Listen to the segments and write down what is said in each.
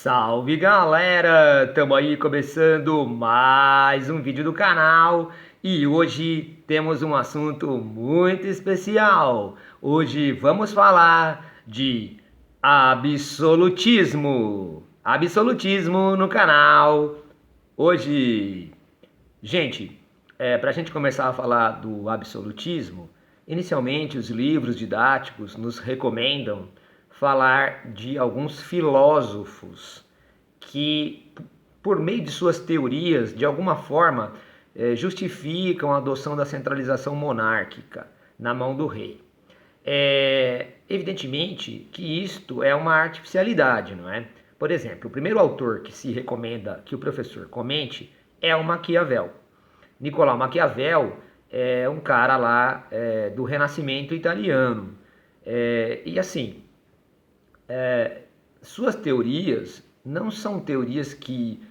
Salve galera! Estamos aí começando mais um vídeo do canal e hoje temos um assunto muito especial. Hoje vamos falar de absolutismo. Absolutismo no canal. Hoje, gente, para a gente começar a falar do absolutismo, inicialmente os livros didáticos nos recomendam falar de alguns filósofos que, por meio de suas teorias, de alguma forma, justificam a adoção da centralização monárquica na mão do rei. Evidentemente que isto é uma artificialidade, não é? Por exemplo, o primeiro autor que se recomenda que o professor comente é o Maquiavel. Nicolau Maquiavel é um cara lá do Renascimento italiano. E assim, suas teorias não são teorias que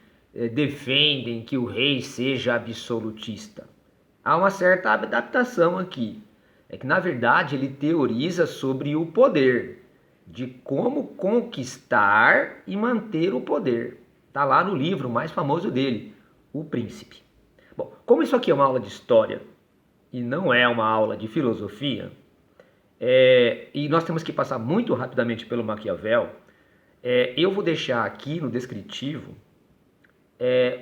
defendem que o rei seja absolutista. Há uma certa adaptação aqui. É que, na verdade, ele teoriza sobre o poder, de como conquistar e manter o poder. Está lá no livro mais famoso dele, O Príncipe. Bom, como isso aqui é uma aula de história e não é uma aula de filosofia, e nós temos que passar muito rapidamente pelo Maquiavel, eu vou deixar aqui no descritivo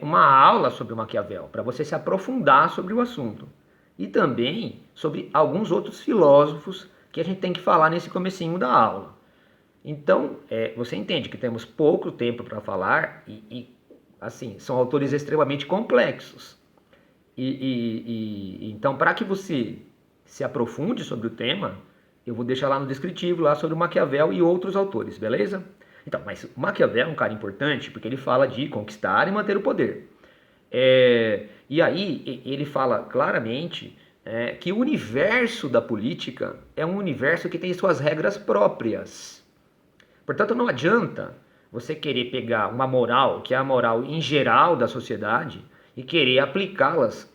uma aula sobre o Maquiavel, para você se aprofundar sobre o assunto. E também sobre alguns outros filósofos que a gente tem que falar nesse comecinho da aula. Então, você entende que temos pouco tempo para falar assim, são autores extremamente complexos. Então, para que você se aprofunde sobre o tema, eu vou deixar lá no descritivo lá sobre o Maquiavel e outros autores, beleza? Então, mas o Maquiavel é um cara importante porque ele fala de conquistar e manter o poder. E aí ele fala claramente que o universo da política é um universo que tem suas regras próprias. Portanto, não adianta você querer pegar uma moral, que é a moral em geral da sociedade, e querer aplicá-las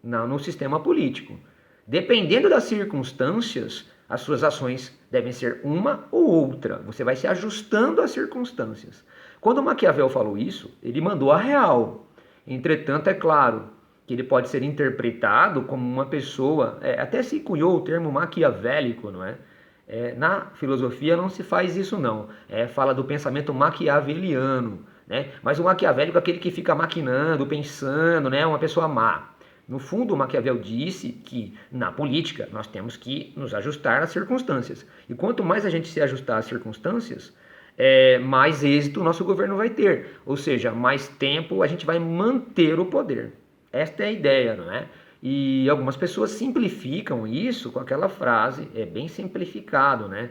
no sistema político. Dependendo das circunstâncias, as suas ações devem ser uma ou outra. Você vai se ajustando às circunstâncias. Quando Maquiavel falou isso, ele mandou a real. Entretanto, é claro que ele pode ser interpretado como uma pessoa, até se cunhou o termo maquiavélico, não é? Na filosofia não se faz isso não, fala do pensamento maquiaveliano, né? Mas o maquiavélico é aquele que fica maquinando, pensando, né? Uma pessoa má. No fundo, Maquiavel disse que na política nós temos que nos ajustar às circunstâncias. E quanto mais a gente se ajustar às circunstâncias, mais êxito o nosso governo vai ter. Ou seja, mais tempo a gente vai manter o poder. Esta é a ideia, não é? E algumas pessoas simplificam isso com aquela frase, é bem simplificado, né?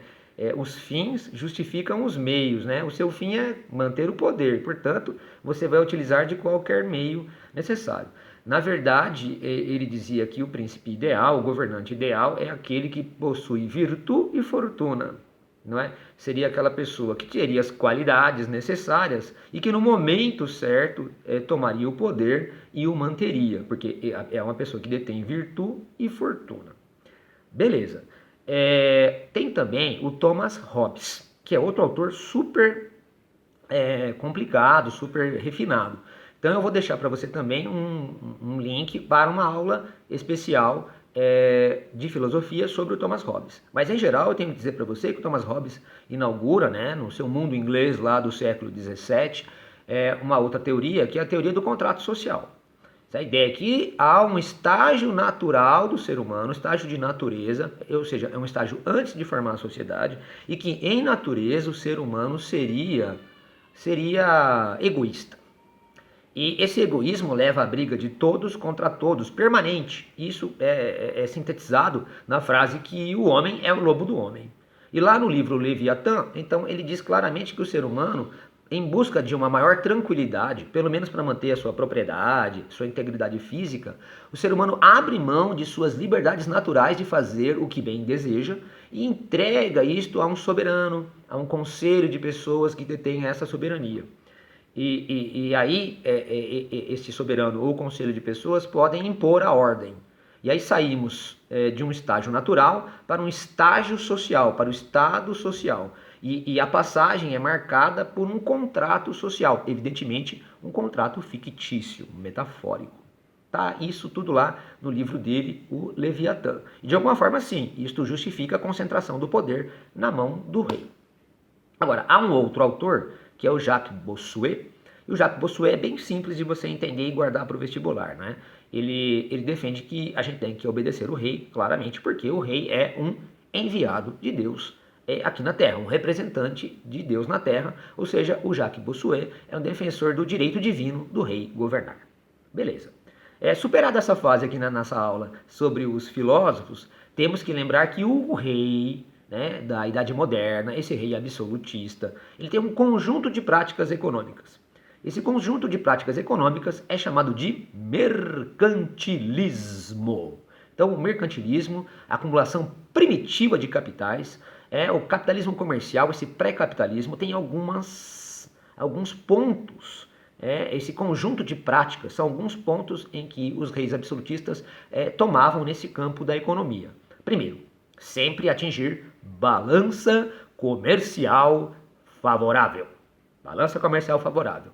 Os fins justificam os meios, né? O seu fim é manter o poder, portanto, você vai utilizar de qualquer meio necessário. Na verdade, ele dizia que o príncipe ideal, o governante ideal, é aquele que possui virtude e fortuna, não é? Seria aquela pessoa que teria as qualidades necessárias e que no momento certo tomaria o poder e o manteria, porque é uma pessoa que detém virtude e fortuna. Beleza. Tem também o Thomas Hobbes, que é outro autor super complicado, super refinado. Então eu vou deixar para você também um link para uma aula especial de filosofia sobre o Thomas Hobbes. Mas em geral eu tenho que dizer para você que o Thomas Hobbes inaugura, né, no seu mundo inglês lá do século XVII, uma outra teoria, que é a teoria do contrato social. A ideia é que há um estágio natural do ser humano, um estágio de natureza, ou seja, é um estágio antes de formar a sociedade, e que em natureza o ser humano seria egoísta. E esse egoísmo leva à briga de todos contra todos, permanente. Isso é sintetizado na frase que o homem é o lobo do homem. E lá no livro Leviatã, então ele diz claramente que o ser humano, em busca de uma maior tranquilidade, pelo menos para manter a sua propriedade, sua integridade física, o ser humano abre mão de suas liberdades naturais de fazer o que bem deseja e entrega isto a um soberano, a um conselho de pessoas que detêm essa soberania. E aí, este soberano ou conselho de pessoas podem impor a ordem. E aí saímos de um estágio natural para um estágio social, para o estado social. E a passagem é marcada por um contrato social, evidentemente um contrato fictício, metafórico. Tá isso tudo lá no livro dele, o Leviatã. E de alguma forma, sim, isto justifica a concentração do poder na mão do rei. Agora, há um outro autor, que é o Jacques Bossuet, e o Jacques Bossuet é bem simples de você entender e guardar para o vestibular, né? Ele defende que a gente tem que obedecer o rei, claramente, porque o rei é um enviado de Deus aqui na Terra, um representante de Deus na Terra, ou seja, o Jacques Bossuet é um defensor do direito divino do rei governar. Beleza. Superada essa fase aqui na nossa aula sobre os filósofos, temos que lembrar que o rei, né, da Idade Moderna, esse rei absolutista, ele tem um conjunto de práticas econômicas. Esse conjunto de práticas econômicas é chamado de mercantilismo. Então, o mercantilismo, a acumulação primitiva de capitais, o capitalismo comercial, esse pré-capitalismo, tem alguns pontos. Esse conjunto de práticas são alguns pontos em que os reis absolutistas tomavam nesse campo da economia. Primeiro, sempre atingir balança comercial favorável. Balança comercial favorável.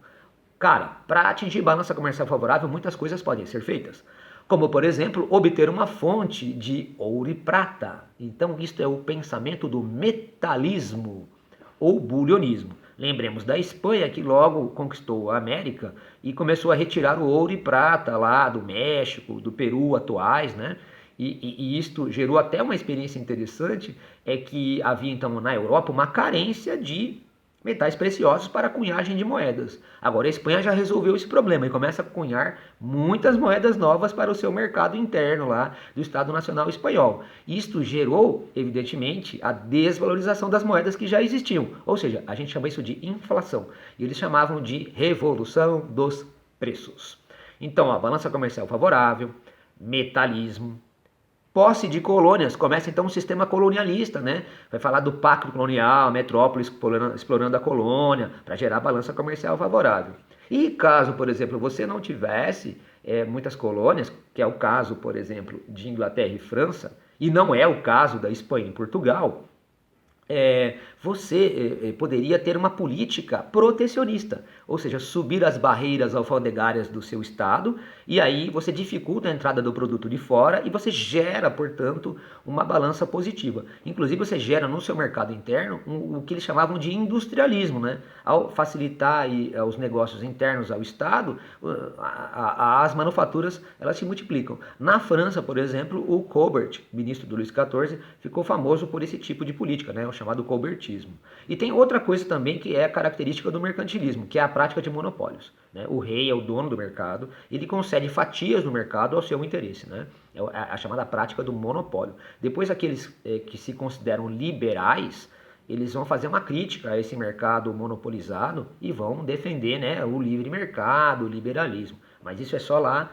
Cara, para atingir balança comercial favorável, muitas coisas podem ser feitas. Como, por exemplo, obter uma fonte de ouro e prata. Então, isto é o pensamento do metalismo ou bulionismo. Lembremos da Espanha, que logo conquistou a América e começou a retirar o ouro e prata lá do México, do Peru atuais, né? E isto gerou até uma experiência interessante, que havia então na Europa uma carência de metais preciosos para a cunhagem de moedas. Agora a Espanha já resolveu esse problema e começa a cunhar muitas moedas novas para o seu mercado interno lá do Estado Nacional Espanhol. Isto gerou, evidentemente, a desvalorização das moedas que já existiam. Ou seja, a gente chama isso de inflação. E eles chamavam de revolução dos preços. Então, a balança comercial favorável, metalismo, posse de colônias, começa então um sistema colonialista, né? Vai falar do pacto colonial, metrópole explorando a colônia, para gerar balança comercial favorável. E caso, por exemplo, você não tivesse muitas colônias, que é o caso, por exemplo, de Inglaterra e França, e não é o caso da Espanha e Portugal, você poderia ter uma política protecionista, ou seja, subir as barreiras alfandegárias do seu estado, e aí você dificulta a entrada do produto de fora e você gera, portanto, uma balança positiva. Inclusive você gera no seu mercado interno o que eles chamavam de industrialismo, né? Ao facilitar aí, os negócios internos ao estado, as manufaturas elas se multiplicam. Na França, por exemplo, o Colbert, ministro do Luís XIV, ficou famoso por esse tipo de política, né? O chamado colbertismo. E tem outra coisa também que é característica do mercantilismo, que é a prática de monopólios, né? O rei é o dono do mercado, ele concede fatias no mercado ao seu interesse, né? É a chamada prática do monopólio. Depois aqueles que se consideram liberais, eles vão fazer uma crítica a esse mercado monopolizado e vão defender, né, o livre mercado, o liberalismo. Mas isso é só lá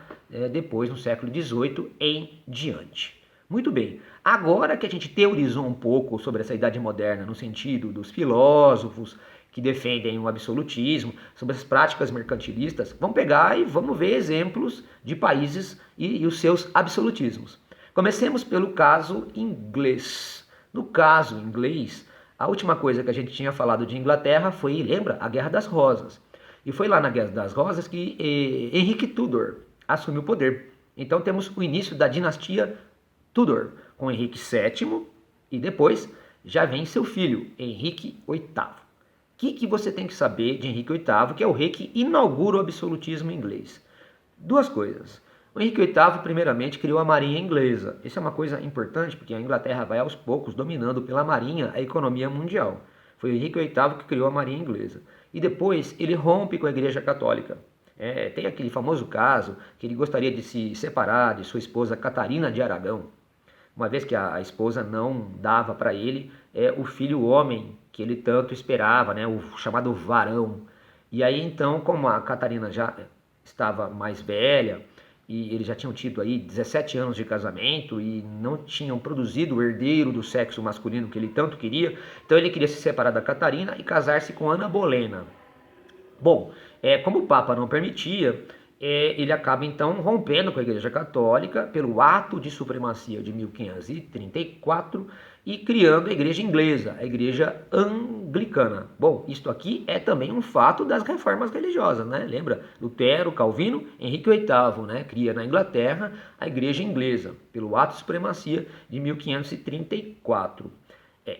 depois, no século XVIII em diante. Muito bem, agora que a gente teorizou um pouco sobre essa Idade Moderna no sentido dos filósofos que defendem o absolutismo, sobre as práticas mercantilistas, vamos pegar e vamos ver exemplos de países e os seus absolutismos. Comecemos pelo caso inglês. No caso inglês, a última coisa que a gente tinha falado de Inglaterra foi, lembra, a Guerra das Rosas. E foi lá na Guerra das Rosas que Henrique Tudor assumiu o poder. Então temos o início da dinastia Tudor, com Henrique VII, e depois já vem seu filho, Henrique VIII. O que você tem que saber de Henrique VIII, que é o rei que inaugura o absolutismo inglês? Duas coisas. O Henrique VIII, primeiramente, criou a marinha inglesa. Isso é uma coisa importante, porque a Inglaterra vai aos poucos dominando pela marinha a economia mundial. Foi o Henrique VIII que criou a marinha inglesa. E depois ele rompe com a Igreja Católica. Tem aquele famoso caso que ele gostaria de se separar de sua esposa Catarina de Aragão, uma vez que a esposa não dava para ele o filho homem que ele tanto esperava, né, o chamado varão. E aí então, como a Catarina já estava mais velha e eles já tinham tido aí 17 anos de casamento e não tinham produzido o herdeiro do sexo masculino que ele tanto queria, então ele queria se separar da Catarina e casar-se com Ana Bolena. Bom, como o Papa não permitia, ele acaba então rompendo com a Igreja Católica pelo ato de supremacia de 1534 e criando a Igreja Inglesa, a Igreja Anglicana. Bom, isto aqui é também um fato das reformas religiosas, né? Lembra? Lutero, Calvino, Henrique VIII, né? Cria na Inglaterra a Igreja Inglesa pelo ato de supremacia de 1534.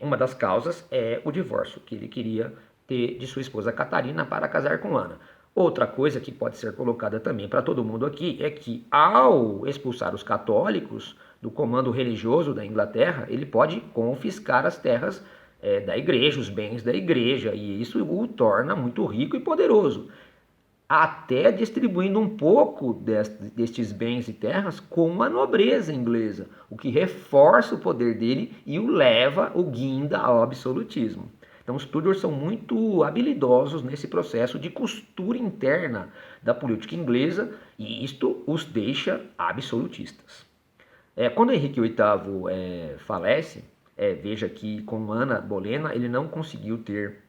Uma das causas é o divórcio que ele queria ter de sua esposa Catarina para casar com Ana. Outra coisa que pode ser colocada também para todo mundo aqui é que, ao expulsar os católicos do comando religioso da Inglaterra, ele pode confiscar as terras da igreja, os bens da igreja, e isso o torna muito rico e poderoso, até distribuindo um pouco destes bens e terras com a nobreza inglesa, o que reforça o poder dele e o guinda ao absolutismo. Então os Tudors são muito habilidosos nesse processo de costura interna da política inglesa e isto os deixa absolutistas. Quando Henrique VIII falece, veja que com Ana Bolena ele não conseguiu ter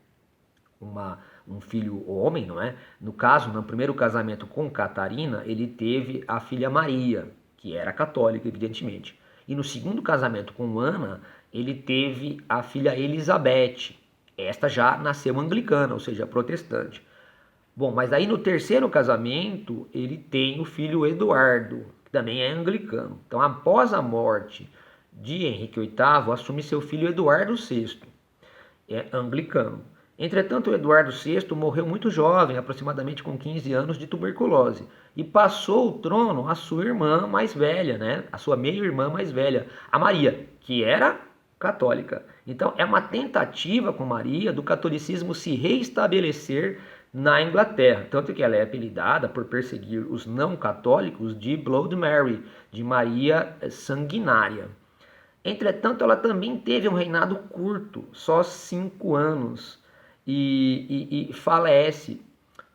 um filho homem, não é? No caso, no primeiro casamento com Catarina, ele teve a filha Maria, que era católica, evidentemente. E no segundo casamento com Ana, ele teve a filha Elizabeth. Esta já nasceu anglicana, ou seja, protestante. Bom, mas aí no terceiro casamento, ele tem o filho Eduardo, que também é anglicano. Então, após a morte de Henrique VIII, assume seu filho Eduardo VI, anglicano. Entretanto, Eduardo VI morreu muito jovem, aproximadamente com 15 anos, de tuberculose, e passou o trono à sua irmã mais velha, né? A sua meia-irmã mais velha, a Maria, que era católica. Então, é uma tentativa com Maria do catolicismo se reestabelecer na Inglaterra, tanto que ela é apelidada, por perseguir os não católicos, de Blood Mary, de Maria Sanguinária. Entretanto, ela também teve um reinado curto, só 5 anos, e falece,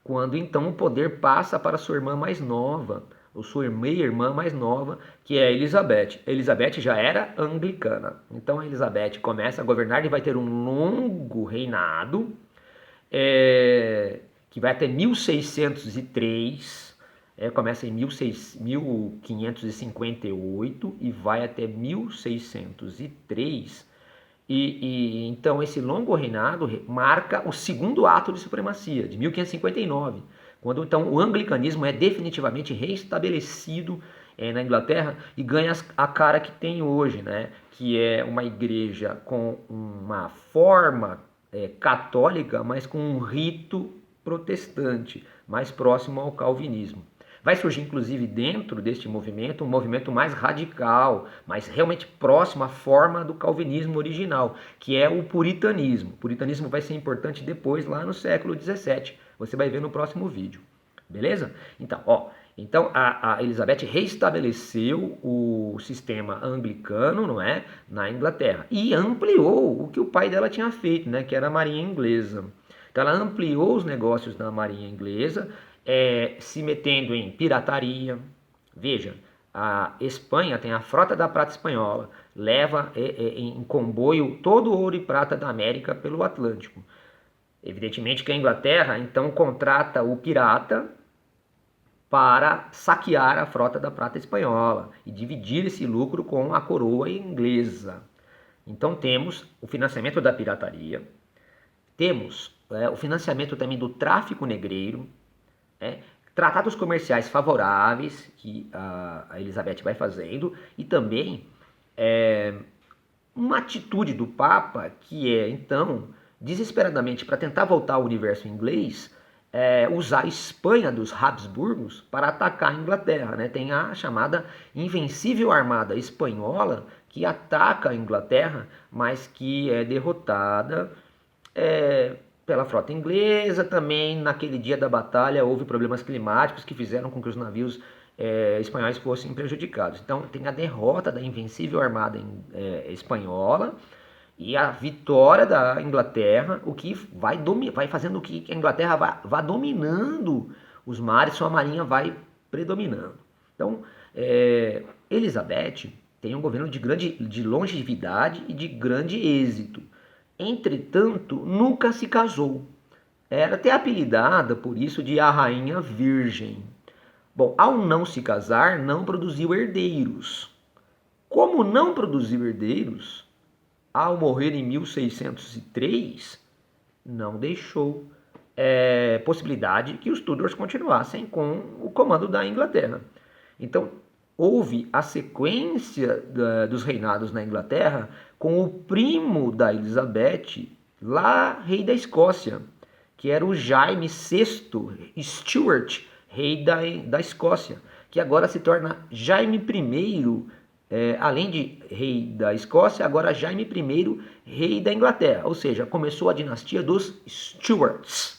quando então o poder passa para sua irmã mais nova, ou sua meia-irmã mais nova, que é Elizabeth. Elizabeth já era anglicana. Então a Elizabeth começa a governar e vai ter um longo reinado, que vai até 1603, começa em 1558 e vai até 1603. Então esse longo reinado marca o segundo ato de supremacia, de 1559, quando então o anglicanismo é definitivamente reestabelecido na Inglaterra e ganha a cara que tem hoje, né? Que é uma igreja com uma forma católica, mas com um rito protestante, mais próximo ao calvinismo. Vai surgir, inclusive, dentro deste movimento, um movimento mais radical, mais realmente próximo à forma do calvinismo original, que é o puritanismo. O puritanismo vai ser importante depois, lá no século XVII. Você vai ver no próximo vídeo. Beleza? Então, a Elizabeth reestabeleceu o sistema anglicano, não é, na Inglaterra, e ampliou o que o pai dela tinha feito, né, que era a Marinha Inglesa. Então, ela ampliou os negócios da Marinha Inglesa, se metendo em pirataria. Veja, a Espanha tem a Frota da Prata Espanhola, leva em comboio todo o ouro e prata da América pelo Atlântico. Evidentemente que a Inglaterra então contrata o pirata para saquear a Frota da Prata Espanhola e dividir esse lucro com a coroa inglesa. Então temos o financiamento da pirataria, temos o financiamento também do tráfico negreiro, tratados comerciais favoráveis que a Elizabeth vai fazendo, e também uma atitude do Papa que então, desesperadamente, para tentar voltar ao universo inglês, usar a Espanha dos Habsburgos para atacar a Inglaterra, né? Tem a chamada Invencível Armada Espanhola, que ataca a Inglaterra, mas que é derrotada pela frota inglesa. Também naquele dia da batalha houve problemas climáticos que fizeram com que os navios espanhóis fossem prejudicados. Então tem a derrota da Invencível Armada Espanhola e a vitória da Inglaterra, o que vai fazendo com que a Inglaterra vá dominando os mares, sua marinha vai predominando. Então Elizabeth tem um governo de longevidade e de grande êxito. Entretanto, nunca se casou. Era até apelidada por isso de a Rainha Virgem. Bom, ao não se casar, não produziu herdeiros. Como não produziu herdeiros, ao morrer em 1603, não deixou possibilidade que os Tudors continuassem com o comando da Inglaterra. Então, houve a sequência dos reinados na Inglaterra com o primo da Elizabeth, lá rei da Escócia, que era o Jaime VI Stuart, rei da Escócia, que agora se torna Jaime I, além de rei da Escócia, agora Jaime I, rei da Inglaterra, ou seja, começou a dinastia dos Stuarts.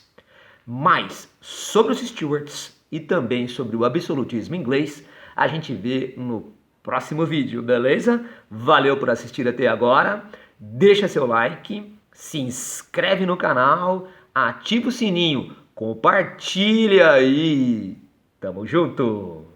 Mas sobre os Stuarts e também sobre o absolutismo inglês, a gente vê no próximo vídeo, beleza? Valeu por assistir até agora, deixa seu like, se inscreve no canal, ativa o sininho, compartilha aí, tamo junto!